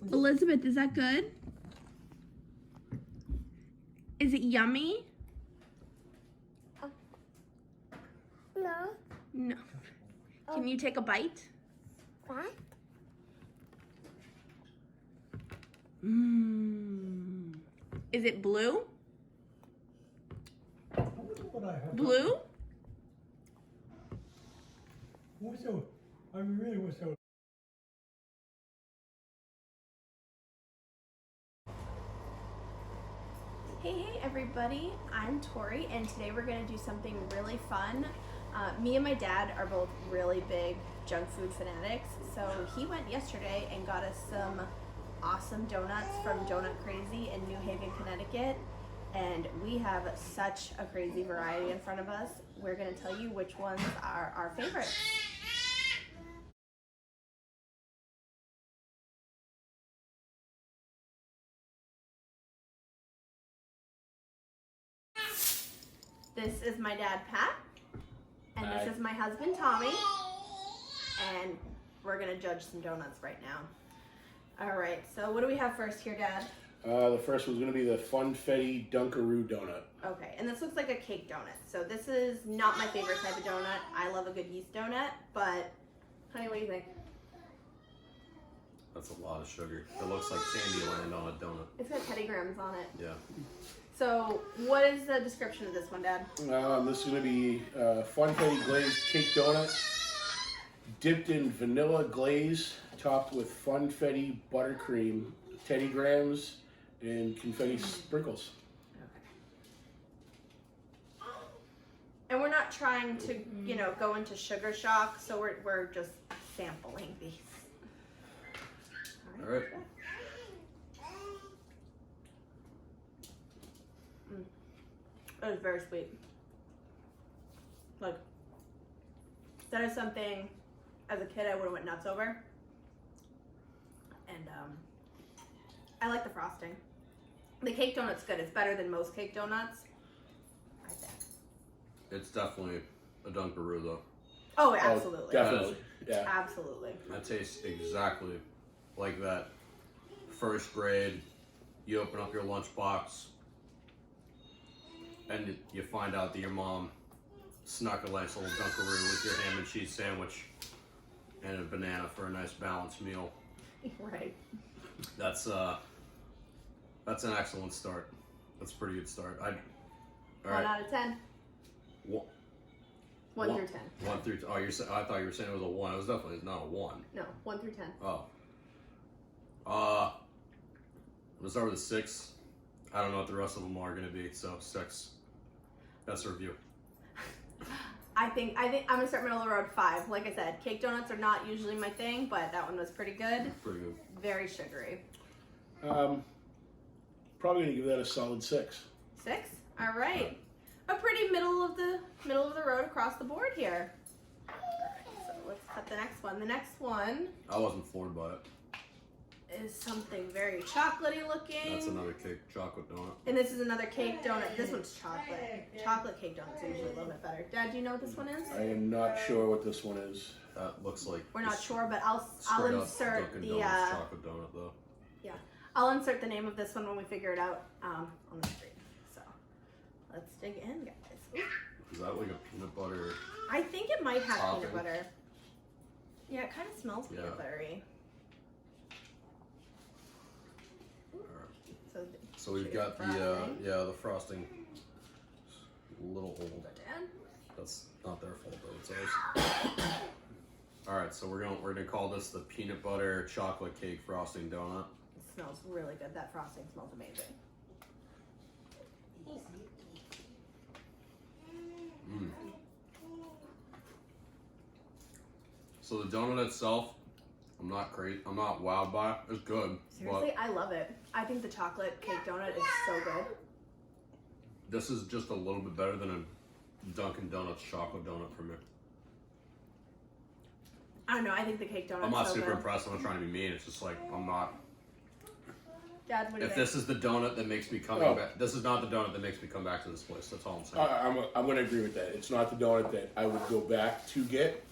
Elizabeth, is that good? Is it yummy? No. No. Can you take a bite? What? Mmm. Is it blue? Blue? Hey everybody, I'm Tori, and today we're going to do something really fun. Me and my dad are both really big junk food fanatics, so he went yesterday and got us some awesome donuts from Donut Crazy in New Haven, Connecticut, and we have such a crazy variety in front of us. We're going to tell you which ones are our favorites. This is my dad, Pat, and Hi. this is my husband, Tommy, and we're gonna judge some donuts right now. All right, so what do we have first here, Dad? The first one's going to be the Funfetti Dunkaroo donut. Okay, and this looks like a cake donut. So this is not my favorite type of donut. I love a good yeast donut, but honey, what do you think? That's a lot of sugar. It looks like Candyland on a donut. It's got Teddy Grahams on it. Yeah. So what is the description of this one, Dad? This is going to be Funfetti glazed cake donut, dipped in vanilla glaze, topped with Funfetti buttercream, Teddy Grahams, and confetti sprinkles. Okay. And we're not trying to, go into sugar shock, so we're just sampling these. All right. It was very sweet. Like, that is something as a kid I would have went nuts over. And I like the frosting. The cake donut's good. It's better than most cake donuts. I think. It's definitely a Dunkaroo though. Oh, absolutely. Definitely. Yeah. Absolutely. That tastes exactly like that first grade. You open up your lunchbox and you find out that your mom snuck a nice little Dunkaroo with your ham and cheese sandwich and a banana for a nice balanced meal. Right. That's an excellent start. That's a pretty good start. All 1 right. out of 10. One, 1 through 10. 1 through. Oh, I thought you were saying it was a 1. It was definitely not a 1. No, 1 through 10. Oh. Let's start with a 6. I don't know what the rest of them are going to be, so 6. That's a review. I think I'm gonna start middle of the road 5. Like I said, cake donuts are not usually my thing, but that one was pretty good. Pretty good. Very sugary. Probably going to give that a solid 6. 6. All right. A pretty middle of the road across the board here. All right, so let's cut the next one. The next one I wasn't floored by it. is something very chocolatey looking. That's another cake chocolate donut. And this is another cake donut. This one's chocolate. Chocolate cake donuts are usually a little bit better. Dad, do you know what this one is? I am not sure what this one is. That looks like We're not sure, but I'll straight up insert Dunkin' the Donuts chocolate donut though. yeah. I'll insert the name of this one when we figure it out on the screen. So let's dig in, guys. Ooh. Is that like a peanut butter? I think it might have Topping. peanut butter. Yeah, it kind of smells peanut Yeah. buttery. Alright. So we've should got we frosting? the frosting. A little old. Dad? That's not their fault though. It's ours. All right, so we're gonna call this the peanut butter chocolate cake frosting donut. It smells really good. That frosting smells amazing. So the donut itself, I'm not wowed by it. It's good, Seriously, I love it. I think the chocolate cake donut is so good. but this is just a little bit better than a Dunkin' Donuts chocolate donut for me. I don't know. I think the cake donut. I'm not so super good. impressed. I'm not trying to be mean. It's just like I'm not. Dad, what do you If think? this is the donut that makes me come back, this is not the donut that makes me come back to this place. That's all I'm saying. I'm going to agree with that. It's not the donut that I would go back to get.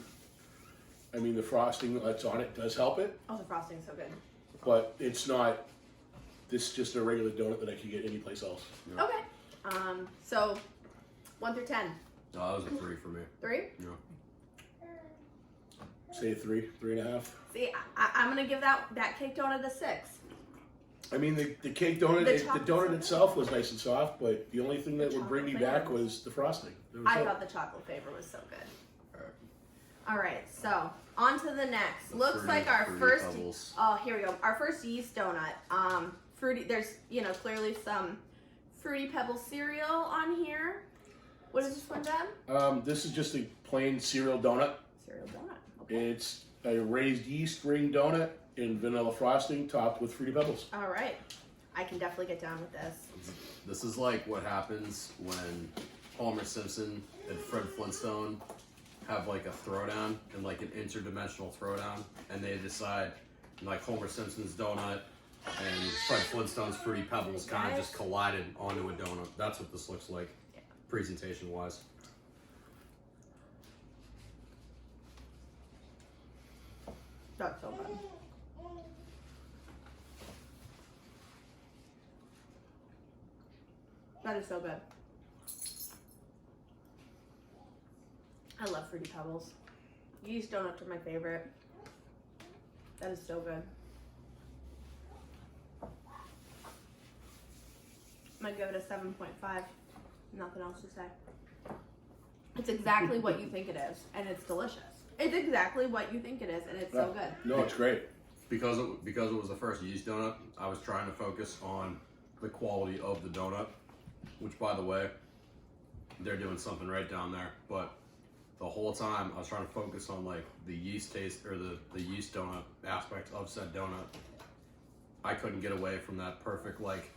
I mean, the frosting that's on it does help it. Oh, the frosting's so good. but it's not. This is just a regular donut that I can get anyplace else. Yeah. Okay. So 1 through 10. No, that was a 3 for me. 3? Yeah. Say 3, 3.5. See, I'm gonna give that cake donut a 6. I mean, the cake donut, The the chocolate's donut so itself was nice and soft, but the only thing that would bring me chocolate back flavor. was the frosting. That was I it. thought the chocolate flavor was so good. Alright. All right, so on to the next. The Looks fruity- like our fruity first. Pebbles. Oh, here we go. Our first yeast donut. Fruity. There's clearly some fruity pebble cereal on here. What is this one, Dad? This is just a plain cereal donut. Cereal donut. Okay. It's a raised yeast ring donut in vanilla frosting topped with Fruity Pebbles. All right. I can definitely get down with this. This is like what happens when Homer Simpson and Fred Flintstone have like a throwdown and like an interdimensional throwdown, and they decide like Homer Simpson's donut and Fred Flintstone's Fruity Pebbles kind of just collided onto a donut. That's what this looks like, presentation wise. That's so good. That is so good. I love Fruity Pebbles. Yeast donuts are my favorite. That is so good. I'm gonna give it a 7.5. Nothing else to say. It's exactly what you think it is, and it's delicious. It's exactly what you think it is, and it's so good. No, it's great. Because it was the first yeast donut, I was trying to focus on the quality of the donut, which, by the way, they're doing something right down there. But the whole time, I was trying to focus on like the yeast taste or the yeast donut aspect of said donut. I couldn't get away from that perfect like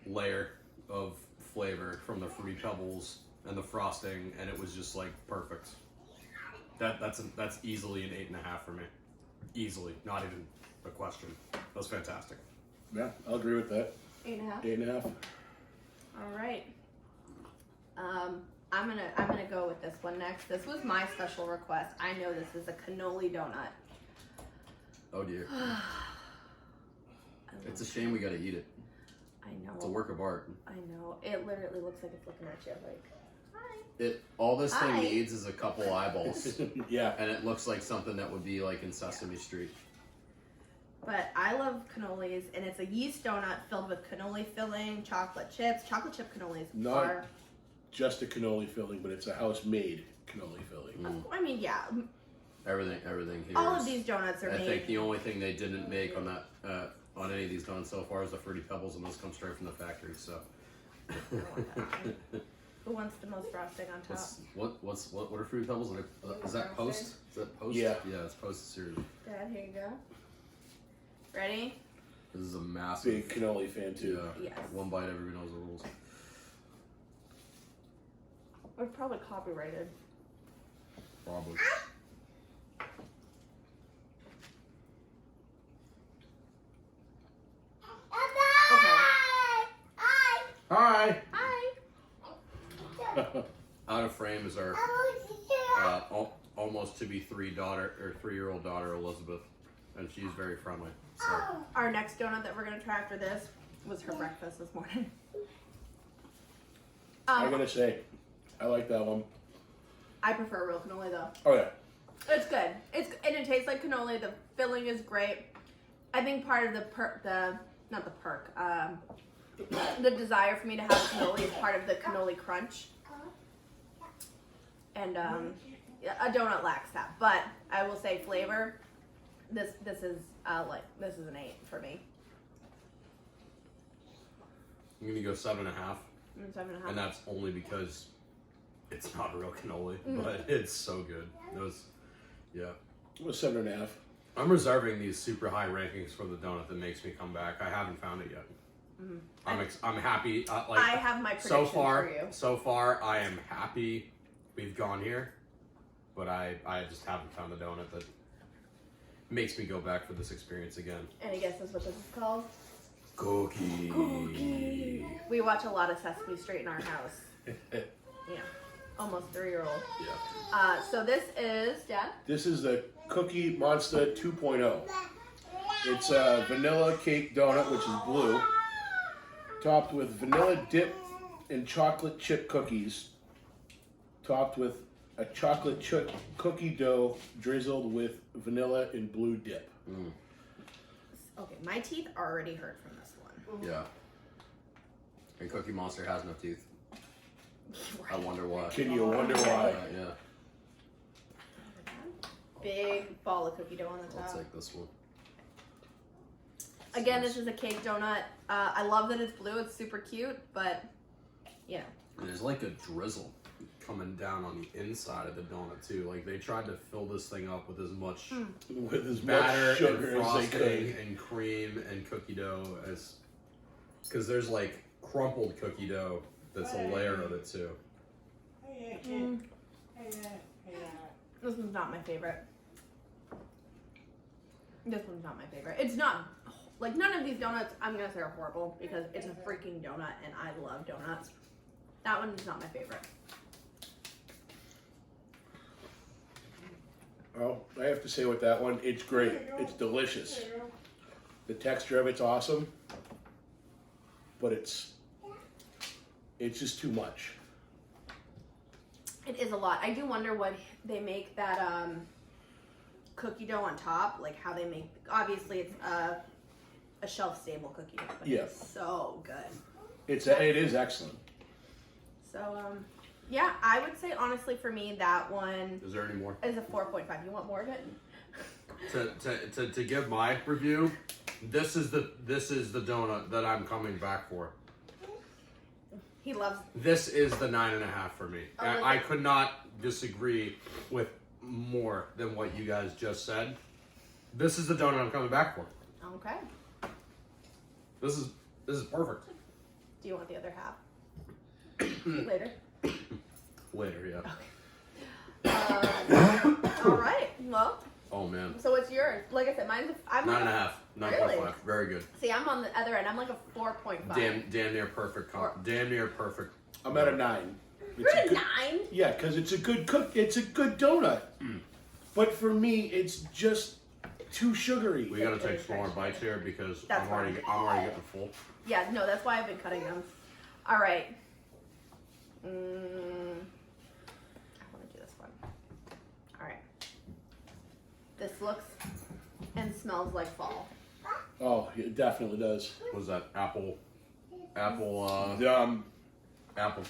layer of flavor from the Fruity Pebbles and the frosting, and it was just like perfect. That's easily an 8.5 for me. Easily, not even a question. That was fantastic. Yeah, I'll agree with that. 8.5. 8.5. All right. I'm gonna go with this one next. This was my special request. I know this is a cannoli donut. Oh dear. I love It's a shame we gotta eat it. I know. It's a work of art. I know. It literally looks like it's looking at you like, hi. All this thing Hi. needs is a couple eyeballs. Yeah. And it looks like something that would be like in Sesame Street. But I love cannolis, and it's a yeast donut filled with cannoli filling, chocolate chips. Chocolate chip cannolis Not are. just a cannoli filling, but it's a house-made cannoli filling. I mean, yeah. Everything here. All is- of these donuts are I made. think the only thing they didn't make on that on any of these donuts so far is the Fruity Pebbles, and those come straight from the factory. So. Who wants the most frosting on top? What are Fruity Pebbles? Is that Post? Is that Post? Yeah. Yeah, it's Post cereal. Dad, here you go. Ready? This is a massive. Big cannoli fan too. Yes. One bite, everybody knows the rules. We're probably copyrighted. Probably. Hi. Hi. Out of frame is our almost to be 3-year-old daughter Elizabeth, and she's very friendly. So Our next donut that we're gonna try after this was her breakfast this morning. I gotta say, I like that one. I prefer real cannoli though. Oh yeah. It's good. And it tastes like cannoli. The filling is great. I think part of the the desire for me to have cannoli is part of the cannoli crunch. And a donut lacks that, but I will say flavor. This is this is an 8 for me. I'm gonna go 7.5, 7.5. and that's only because it's not real cannoli, Mm. but it's so good. It was, yeah. It was 7.5. I'm reserving these super high rankings for the donut that makes me come back. I haven't found it yet. Mm-hmm. I'm happy. I have my prediction for you. So far, I am happy we've gone here, but I just haven't found the donut that makes me go back for this experience again. Any guesses what this is called? Cookie. Cookie. We watch a lot of Sesame Street in our house. Yeah, almost 3-year-old. Yeah. So this is Dad. This is the Cookie Monster 2.0. It's a vanilla cake donut, which is blue, topped with vanilla dip and chocolate chip cookies, topped with a chocolate chip cookie dough drizzled with vanilla and blue dip. Mm. Okay, my teeth already hurt from this one. Yeah. And Cookie Monster has no teeth. I wonder why. Can you wonder why? Yeah. Big ball of cookie dough on the I'll top. take this one. Again, this is a cake donut. I love that it's blue. It's super cute, but you know. And there's like a drizzle coming down on the inside of the donut too. Like they tried to fill this thing up with as much With as batter much sugar and as they could. frosting and cream and cookie dough as, because there's like crumpled cookie dough that's a layer of it too. This one's not my favorite. This one's not my favorite. It's not, like, none of these donuts I'm gonna say are horrible because it's a freaking donut and I love donuts. That one is not my favorite. Oh, I have to say with that one, it's great. It's delicious. The texture of it's awesome, but it's just too much. It is a lot. I do wonder what they make that cookie dough on top, like how they make, obviously it's a shelf stable cookie dough, but Yeah. it's so good. It is excellent. So yeah, I would say honestly for me that one Is there any more? is a 4.5. You want more of it? To give my review, this is the donut that I'm coming back for. He loves. This is the 9.5 for me. Oh, I could not disagree with more than what you guys just said. This is the donut I'm coming back for. Okay. This is perfect. Do you want the other half later? Later, yeah. All right. Well, Oh man. so what's yours? Like I said, mine's. I'm 9.5. 9.5. Really? Very good. See, I'm on the other end. I'm like a 4.5. Damn near perfect. Damn near perfect. I'm at a 9. You're at a good, 9. Yeah, because it's a good cook. It's a good donut. But for me, it's just too sugary. We gotta take some more bites here because That's I'm already getting full. Yeah, no, that's why I've been cutting them. All right. I want to do this one. All right. This looks and smells like fall. Oh, it definitely does. What was that? Apple apple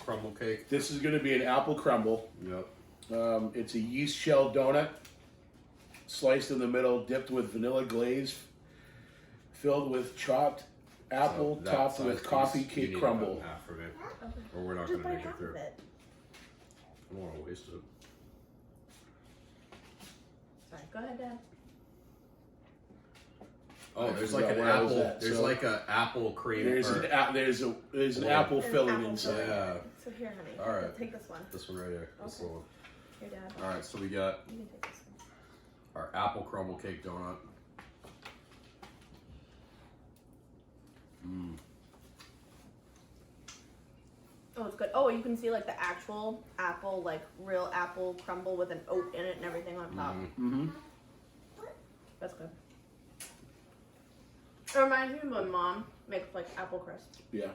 crumble cake. This is going to be an apple crumble. Yep. It's a yeast shell donut, sliced in the middle, dipped with vanilla glaze, filled with chopped apple, So that topped size with piece, coffee you cake need to crumble. cut in half for me, or we're not Just gonna bite make it half through. of it. I don't want to waste it. Sorry, go ahead, Dad. Oh, I there's forgot like an where I was apple. at, There's so- like a apple cream. There's or- an Yeah. apple There's filling apple inside. filling. Yeah. So here, honey. All right. Take this one. This one right here. This Okay. little one. Here, Dad. All right, so we got You can take this one. our apple crumble cake donut. Mmm. Oh, it's good. Oh, you can see like the actual apple, like real apple crumble with an oat in it and everything on top. Mm-hmm. That's good. It reminds me of when Mom makes like apple crisp. Yeah.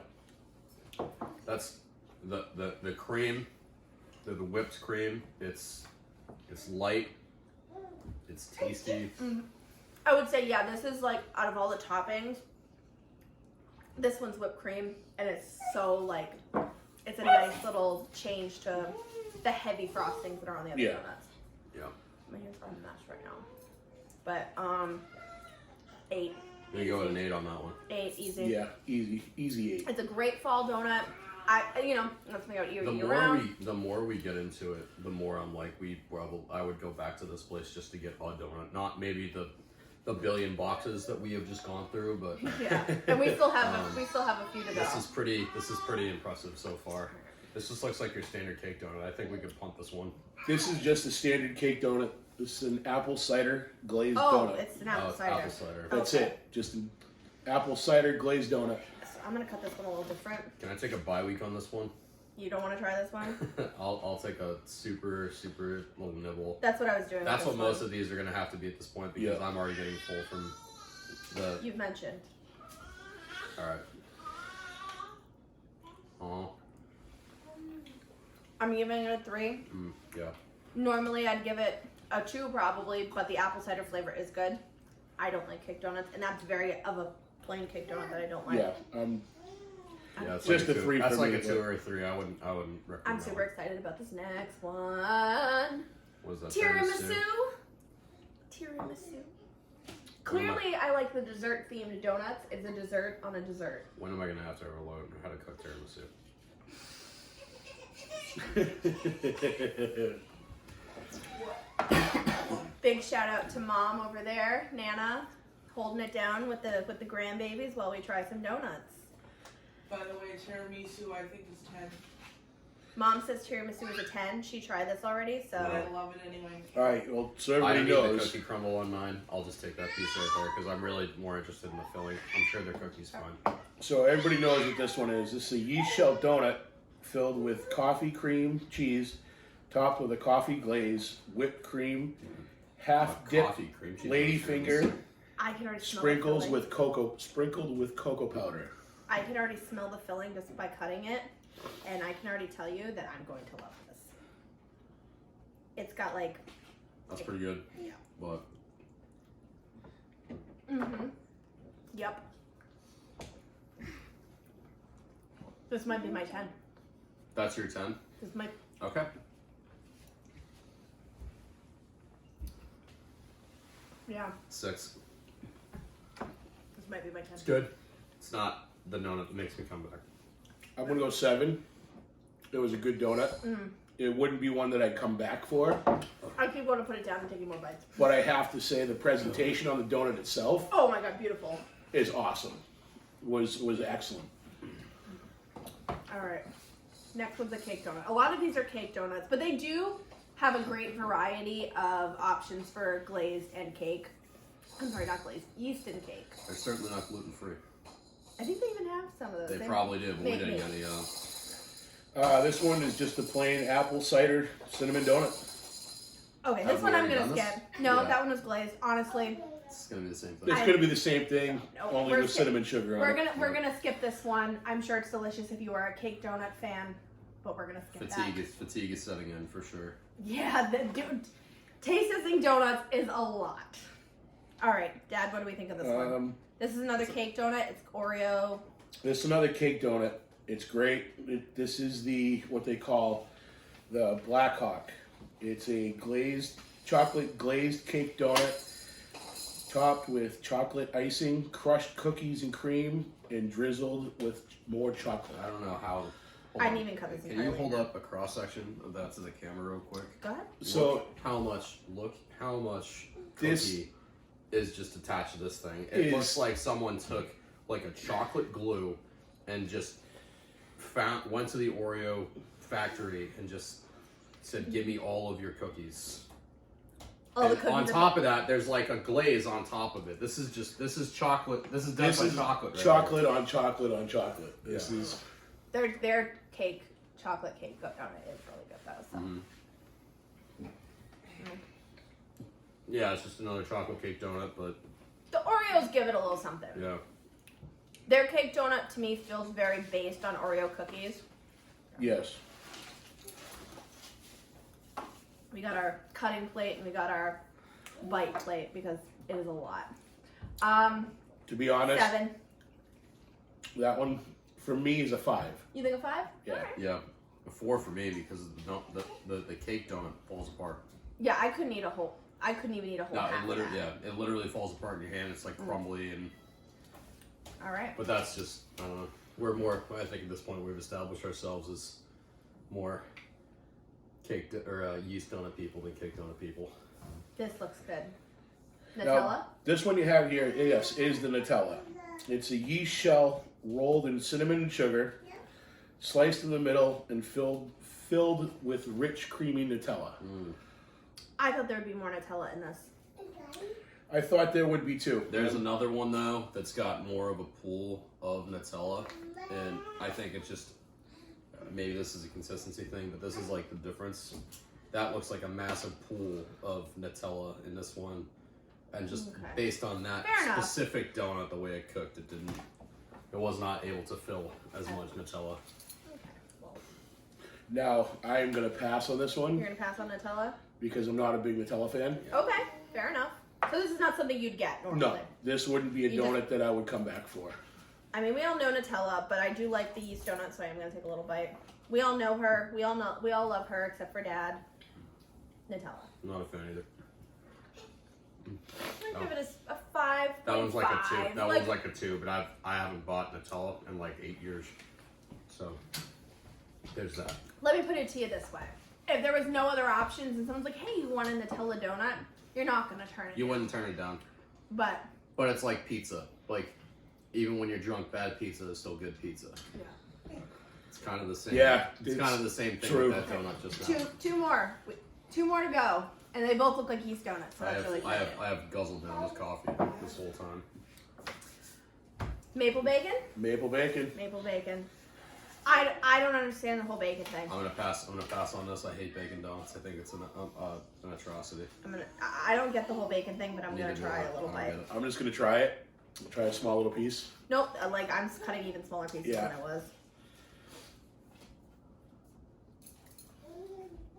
That's the cream, the whipped cream. It's light. It's tasty. I would say, yeah, this is like out of all the toppings, this one's whipped cream, and it's so like, it's a nice little change to the heavy frostings that are on the other Yeah. donuts. Yeah. My hair's all mashed right now. But 8. There you go with an 8 on that one. 8, easy. Yeah. Easy 8. It's a great fall donut. That's something I would eat The year more round. the more we get into it, the more I'm like, I would go back to this place just to get a donut. Not maybe the billion boxes that we have just gone through, but Yeah, and we still have a few to go. this is pretty impressive so far. This just looks like your standard cake donut. I think we could punt this one. This is just a standard cake donut. This is an apple cider glazed Oh, donut. it's an apple It's cider. apple cider. That's Okay. it. Just an apple cider glazed donut. So I'm gonna cut this one a little different. Can I take a bye week on this one? You don't want to try this one? I'll take a super little nibble. That's what I was doing. That's with what this most of these are gonna have to be at this point because Yeah. I'm already getting full from You've mentioned. All right. I'm giving it a 3. Yeah. Normally I'd give it a 2 probably, but the apple cider flavor is good. I don't like cake donuts, and that's very of a plain cake donut that I don't like. Yeah, Yeah, it's just like a 3 That's for like me, a 2 or a 3. I wouldn't recommend. I'm that super one. excited about this next one. What is that? Tiramisu. Tiramisu. Clearly, I like the dessert themed donuts. It's a dessert on a dessert. When am I gonna have to overload how to cook tiramisu? Big shout out to Mom over there, Nana, holding it down with the grandbabies while we try some donuts. By the way, tiramisu I think is 10. Mom says tiramisu is a 10. She tried this already, so. But I love it anyway. All right, well, so I everybody don't need the knows. cookie crumble on mine. I'll just take that piece right there because I'm really more interested in the filling. I'm sure their cookie's fine. So everybody knows what this one is. This is a yeast shell donut filled with coffee cream cheese, topped with a coffee glaze, whipped cream, half dipped Coffee cream cheese. ladyfinger, I can already smell sprinkled the with cocoa powder. I can already smell the filling just by cutting it, and I can already tell you that I'm going to love this. It's got like. That's pretty good. Yeah. But Yep. This might be my 10. that's your 10. This might. Okay. Yeah. 6. This might be my 10. It's good. It's not the donut that makes me come back. I'm gonna go 7. It was a good donut. It wouldn't be one that I'd come back for, I keep going to put it down and taking more bites. but I have to say the presentation on the donut itself Oh my god, beautiful. is awesome. Was excellent. All right. Next one's a cake donut. A lot of these are cake donuts, but they do have a great variety of options for glazed and cake. I'm sorry, not glazed, yeast and cake. They're certainly not gluten free. I think they even have some of those. They probably do, but we Maybe. didn't get any. This one is just a plain apple cider cinnamon donut. Okay, Have this we one I'm already gonna done this? skip. No, Yeah. that one was glazed. Honestly, It's gonna be the same thing. It's gonna be the same thing, No, only we're with skip- cinnamon sugar on it. we're gonna skip this one. I'm sure it's delicious if you are a cake donut fan, but we're gonna skip Fatigue is setting in for sure. that. Yeah, taste testing donuts is a lot. All right, Dad, what do we think of this one? This is another cake donut. It's Oreo. This is another cake donut. It's great. This is what they call the Black Hawk. It's a chocolate glazed cake donut topped with chocolate icing, crushed cookies and cream, and drizzled with more chocolate. I don't know how. I didn't even cut this Can you entirely hold down. up a cross section of that to the camera real quick? Go ahead. So Look how much This cookie is just attached to this thing. It looks like someone took like a chocolate glue and just went to the Oreo factory and just said, "Give me all of your cookies." Oh, the And cookies on are- top of that, there's like a glaze on top of it. This is chocolate. This is definitely chocolate. Right chocolate on chocolate on chocolate. This Yeah. is Their cake, chocolate cake donut is really good though. So. Yeah, it's just another chocolate cake donut, but The Oreos give it a little something. yeah. Their cake donut to me feels very based on Oreo cookies. yes. We got our cutting plate and we got our bite plate because it is a lot. To be honest, 7. that one for me is a 5. You think a 5? Yeah. Alright. Yeah, a 4 for me because the cake donut falls apart. Yeah, I couldn't even eat a whole No, half of that. it literally falls apart in your hand. It's like crumbly and. All right. But that's just I don't know. We're more. I think at this point we've established ourselves as more yeast donut people than cake donut people. This looks good. Nutella? Now, this one you have here, yes, is the Nutella. It's a yeast shell rolled in cinnamon and sugar, sliced in the middle, and filled with rich, creamy Nutella. I thought there would be more Nutella in this. I thought there would be too. There's another one though that's got more of a pool of Nutella, and I think it's just maybe this is a consistency thing, but this is like the difference. That looks like a massive pool of Nutella in this one. And just Okay. based on that Fair enough. specific donut, the way it cooked, it was not able to fill as much Nutella. Now, I am going to pass on this one You're gonna pass on Nutella? because I'm not a big Nutella fan. Okay, fair enough. So this is not something you'd get normally. No, this wouldn't be a You just- donut that I would come back for. I mean, we all know Nutella, but I do like the yeast donut, so I'm gonna take a little bite. We all know her. We all love her, except for Dad. Nutella. I'm not a fan either. I'm gonna give it a 5. That one's like a 2. That one's like a 2, but I haven't bought Nutella in like 8 years. So there's that. Let me put it to you this way: if there was no other options, and someone's like, "Hey, you want a Nutella donut?" You're not gonna turn it. You wouldn't turn it down. But But it's like pizza. Like, even when you're drunk, bad pizza is still good pizza. yeah. It's kind of the same. Yeah, It's it's kind of the same thing true. with that donut just now. Two more. 2 more to go, and they both look like yeast donuts. So I that's have, really I cute. have guzzled down this coffee this whole time. Maple bacon. Maple bacon. Maple bacon. I don't understand the whole bacon thing. I'm gonna pass on this. I hate bacon donuts. I think it's an atrocity. I don't get the whole bacon thing, but I'm Neither gonna do try I. a little I don't bite. get it. I'm just going to try it. Try a small little piece. Nope, like I'm cutting even smaller pieces Yeah. than I was.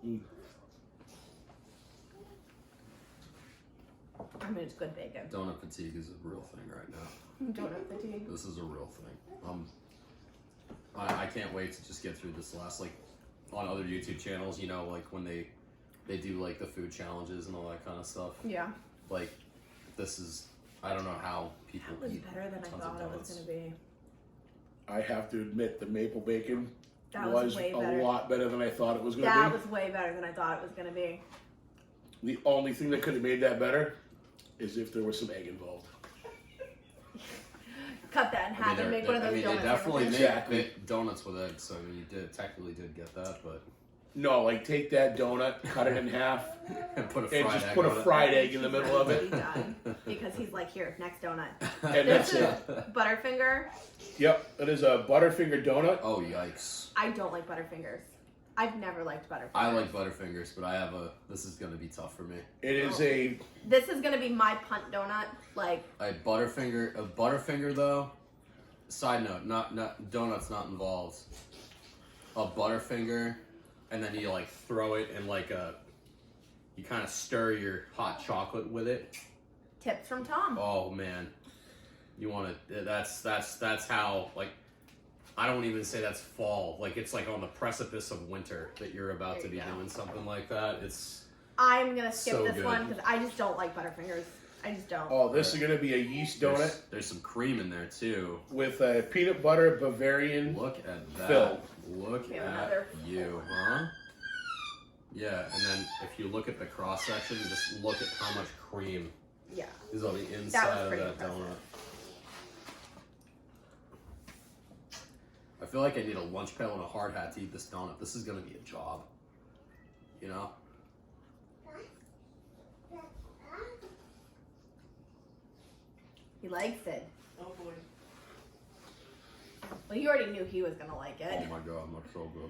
Mm. I mean, it's good bacon. Donut fatigue is a real thing right now. Donut fatigue. This is a real thing. I can't wait to just get through this last, like, on other YouTube channels, you know, like when they do like the food challenges and all that kind of stuff. Yeah. Like, this is, I don't know how people That was eat better than I tons thought of it was donuts. gonna be. I have to admit, the maple bacon That was way a better. lot better than I thought it was going to That be. was way better than I thought it was gonna be. The only thing that could have made that better is if there was some egg involved. Cut that in half and make one of those they donuts. definitely Exactly. make donuts with eggs, so you technically did get that, but No, like take that donut, cut it in half, and put a and fried just egg put a on it. fried egg in the middle of it. Done. Because he's like, here, next donut. And This that's is it. Butterfinger. Yep, it is a Butterfinger donut. Oh yikes! I don't like Butterfingers. I've never liked Butterfingers. I like Butterfingers, but this is gonna be tough for me. It is a This is gonna be my punt donut. Like, A Butterfinger though. Side note, not donuts not involved. A Butterfinger, and then you like throw it in like you kind of stir your hot chocolate with it. tips from Tom. Oh man, you want to? That's how, like, I don't even say that's fall. Like, it's like on the precipice of winter that you're about There to be you go. doing something like that. It's I'm gonna skip So this good. one because I just don't like Butterfingers. I just don't. oh, this is gonna be a yeast donut there's some cream in there too. with a peanut butter Bavarian. Look at that. Phil. Look We have at another. you, huh? Yeah, and then if you look at the cross section, just look at how much cream Yeah. is on the inside of pretty that impressive. donut. I feel like I need a lunch pail and a hard hat to eat this donut. This is gonna be a job. You know? He likes it. Oh boy. Well, you already knew he was gonna like Oh it. my god, looks so good.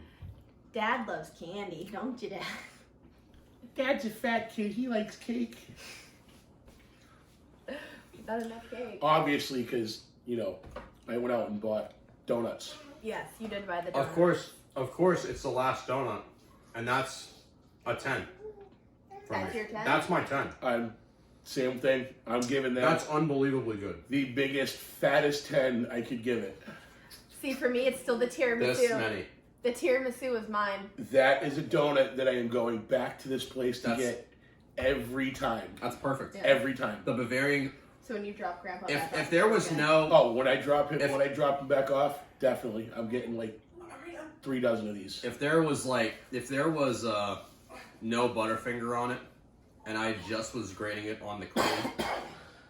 Dad loves candy, don't you, Dad? Dad's a fat kid. He likes cake. Not enough cake. Obviously, because I went out and bought donuts. Yes, you did buy the donut. Of course, it's the last donut, and that's a 10. for That's me. your 10? That's my 10. Same thing. I'm giving that That's unbelievably good. the biggest, fattest 10 I could give it. See, for me, it's still the tiramisu. This many. The tiramisu is mine. That is a donut that I am going back to this place to That's- get every time. That's perfect. Yeah. Every time. The Bavarian. So when you drop Grandpa back If off, there was okay. no, Oh, when I drop him, If- when I drop him back off, definitely. I'm getting like 3 dozen of these. if there was no Butterfinger on it, and I just was grating it on the cream,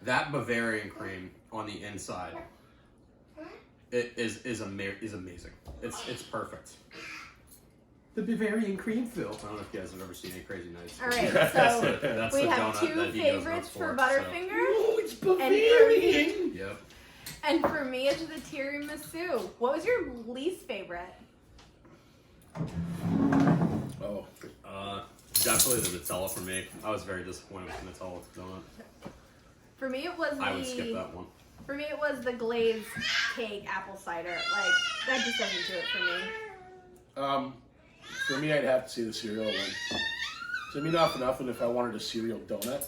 that Bavarian cream on the inside, it is amazing. It's perfect. The Bavarian cream fill. I don't know if you guys have ever seen any Crazy Nights. All right, That's so the- that's we the have donut 2 that he goes favorites nuts for so- Butterfinger, Oh, it's Bavarian. Yep. and for me, it's the tiramisu. What was your least favorite? Oh, Definitely the Nutella for me. I was very disappointed with the Nutella donut. For me, it was I would skip that one. For me, it was the glazed cake apple cider. Like, that just doesn't do it for me. For me, I'd have to say the cereal one. So, I mean, not for nothing, if I wanted a cereal donut,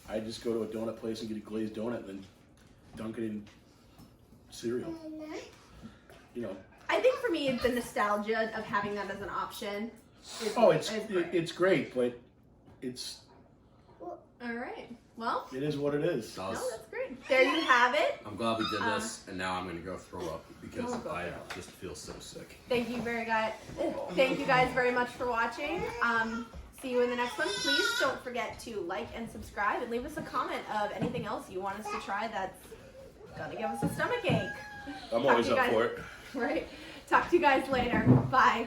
I'd just go to a donut place and get a glazed donut and then dunk it in cereal. You know. I think for me, the nostalgia of having that as an option is great. It's great, but it's... All right. Well, it is what it is. no, that's great. There you have it. I'm glad we did this, and now I'm going to go throw up because I just feel so sick. Thank you guys very much for watching. See you in the next one. Please don't forget to like and subscribe and leave us a comment of anything else you want us to try that's gonna give us a stomach ache. I'm always up for it. Right. Talk to you guys later. Bye.